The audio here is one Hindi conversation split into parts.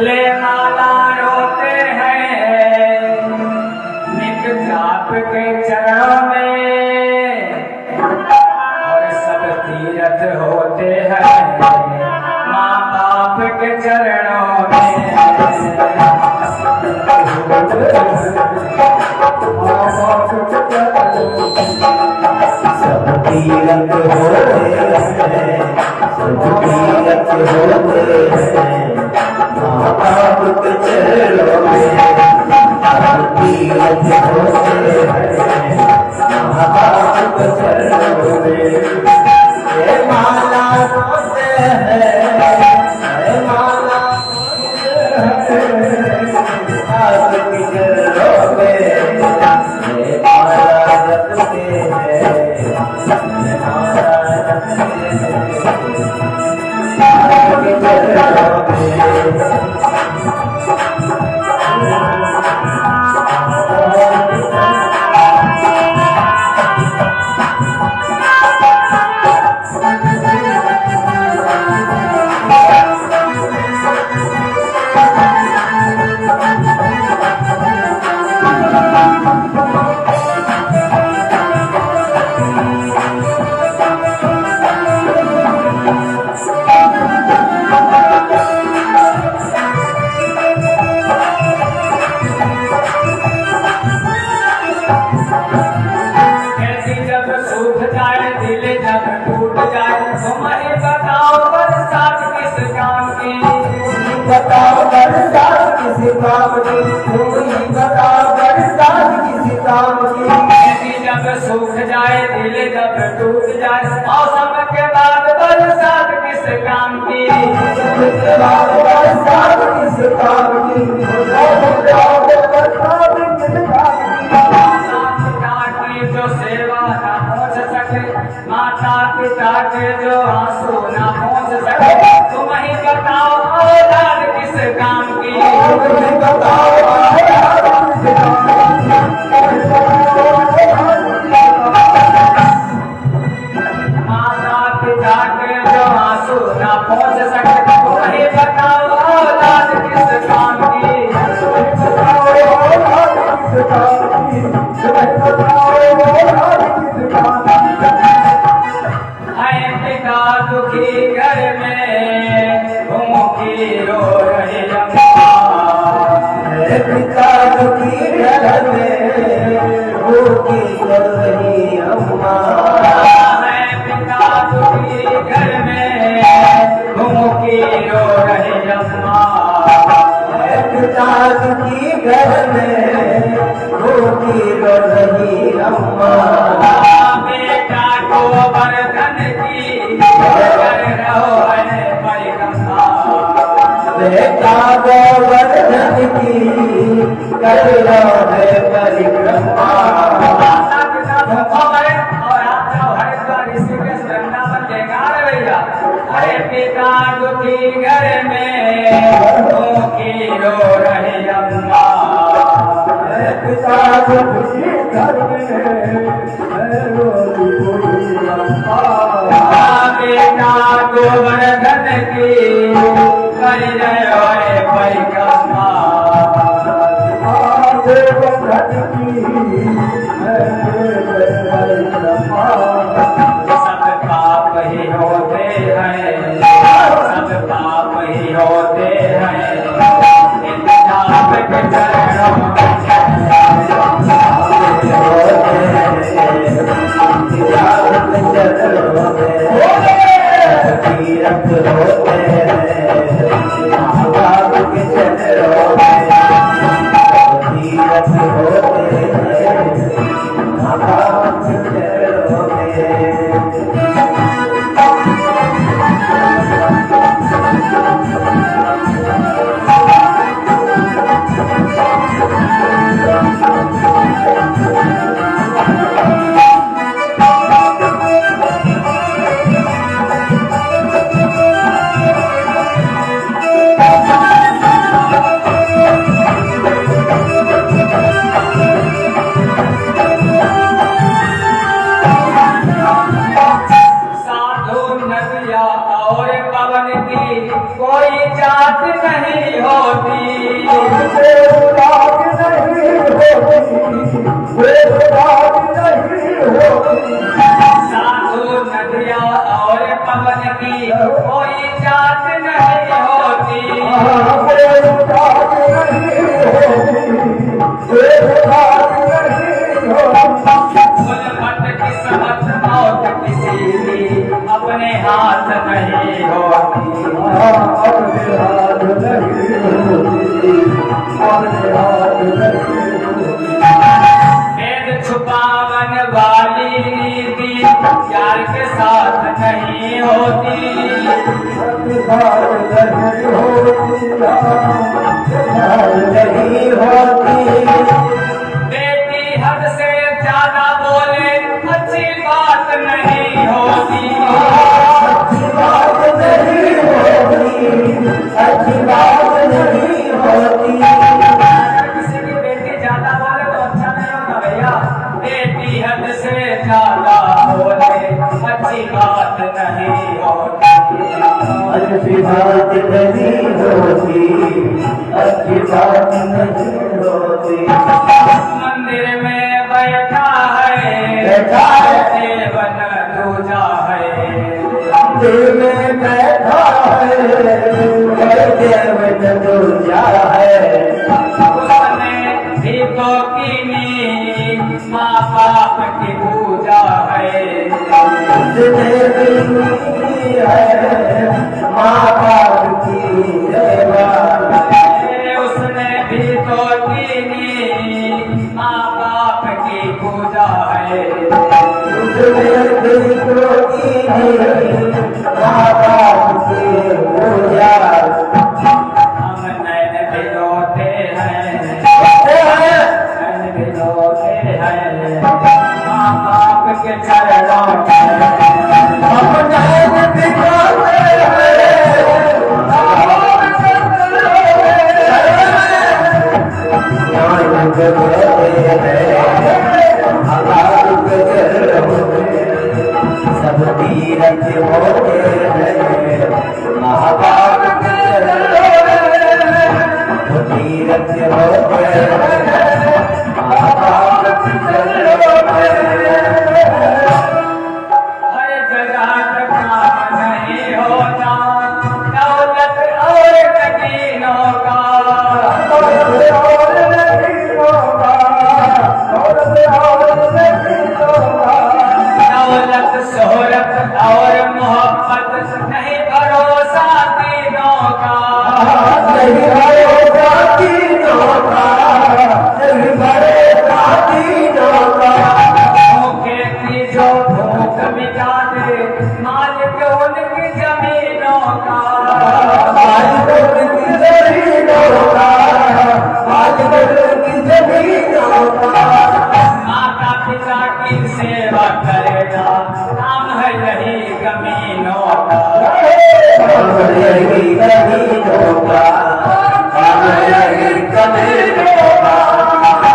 ले माला रोते हैं निक जाप के चरणों में, और सब तीरथ होते हैं माँ बाप के चरणों में। सब तीरथ होते हैं, सब तीरथ होते हैं माँ बाप के चरणों में। सब तीरथ होते हैं माँ बाप के चरणों में। ये माला रोते हैं, ये माला रोते हैं आपकी चरणों में। ये माला रखते हैं, ये माला रखते हैं आपकी चरणों में। बताओ बरसात किस काम की, तुम ही बताओ बरसात किस काम की। खेती जब सूख जाए, दिल जब टूट जाए, मौसम के बाद बरसात किस काम की। बरसात किस काम की, बरसात किस काम की। जो सेवा ना पहुँच सके, माता पिता के जो आंसू ना पहुँच सके, तुम ही बताओ औलाद किस काम की। बताओ औलाद किस काम की। माता पिता के जो आंसू ना पहुँच सके, तुम ही बताओ औलाद किस काम की। बताओ औलाद किस काम की, बताओ औलाद किस काम की। है पिता दुखी घर में घूम की रो रही अम्मा। है पिता दुखी घर में घूम की रो रही अम्मा। है पिता दुखी घर में घूम की रो रही अम्मा। है पिता दुखी घर में घूम की रो रही अम्मा। बेटा को बर्तन की कर रहो है परिक्रमा। बेटा गोवर्धन की कर रहो है परिक्रमा। और आप जाओ हरिद्वार ऋषिकेश वृंदावन के गाँव भैया। अरे पिता दुखी घर में घूम की रो रही अम्मा। पिता दुखी घर में बेटा गोवर्धन की कर रहे है परिक्रमा। गोवर्धन की सब पाप ही होते हैं, सब पाप ही होते हैं इन जाप के चरणों में। तीरथ होते हैं माँ बाप के चरणों में। तीरथ होते हैं माँ बाप के चरणों में। मुलाकात नहीं होती। हमसे मुलाकात नहीं होती, मुलाकात नहीं होती। साधु नदिया और पवन की कोई जात नहीं होती। हमसे मुलाकात नहीं होती, मुलाकात नहीं होती। फूल पट किस्मत मौत किसी की अपने हाथ नहीं होती। अपने हाथ नहीं होती, अपने हाथ नहीं होती। वेद छुपावन वाली नीति प्यार के साथ नहीं होती। नहीं होती। बेटी हद से ज्यादा बोले अच्छी बात नहीं होती। अच्छी बात नहीं होती, अच्छी बात नहीं होती। अगर किसी की बेटी ज्यादा बोले तो अच्छा नहीं होता भैया। बेटी हद से ज्यादा बोले अच्छी बात नहीं होती। अच्छी बात नहीं होती, अच्छी बात नहीं होती। मंदिर में बैठा है बैठा है। देवन दूजा है। दिल में बैठा है, देवन दूजा है। उसने भी तो कीनी माँ बाप की पूजा है। उसने भी है माँ बाप की सेवा। उसने भी तो कीनी माँ बाप की पूजा है। उसने भी तो की माँ बाप की पूजा। हम नैन भिगोते हैं, नैन भिगोते हैं माँ बाप के चरणों में। हम नैन भिगोते हैं, नैन भिगोते हैं आबाद के चरणों में। सब तीरथ होते हैं माँ बाप के चरणों में। तीरथ होते हैं माँ बाप के चरणों में। हर जगह काम नहीं होता दौलत और नगीनों का। दौलत शोहरत और मोहब्बत नहीं भरोसा तीनों का। नहीं भरोसा तीनों का, नहीं भरोसा तीनों का। भूखे की जो भूख मिटा दे मालिक उनकी जमीनों का। मालिक उनकी जमीनों का, मालिक उनकी जमीनों का। माता पिता की सेवा करेगा काम है यही जमीनों का। यही जमीनों का, यही जमीनों का।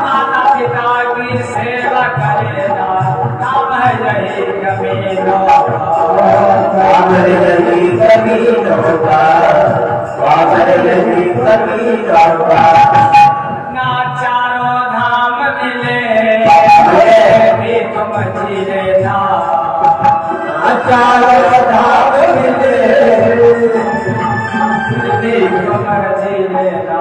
माता पिता की सेवा करेगा काम है यही जमीनों का। यही जमीनों का, यही जमीनों का। ना चारों धाम मिले भी तुम जिले ना। चारों धाम मिले भी तुम जिले ना।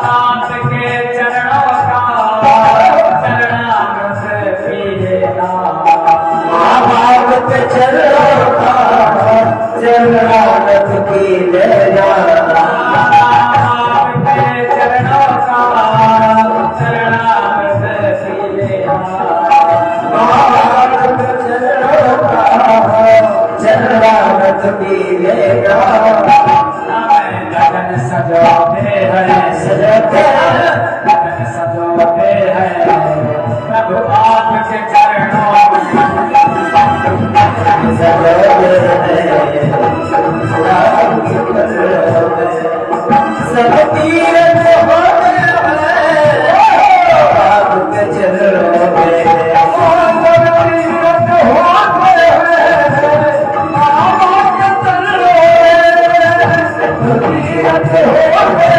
बाप के चरणों का चरणामृत पी लेना। माँ बाप के चरणों का चरणामृत पी लेना। बाप के चरणों का चरणामृत पी लेना। माँ बाप के चरणों का चरणामृत पी लेना। लगन सजो तीरथ हो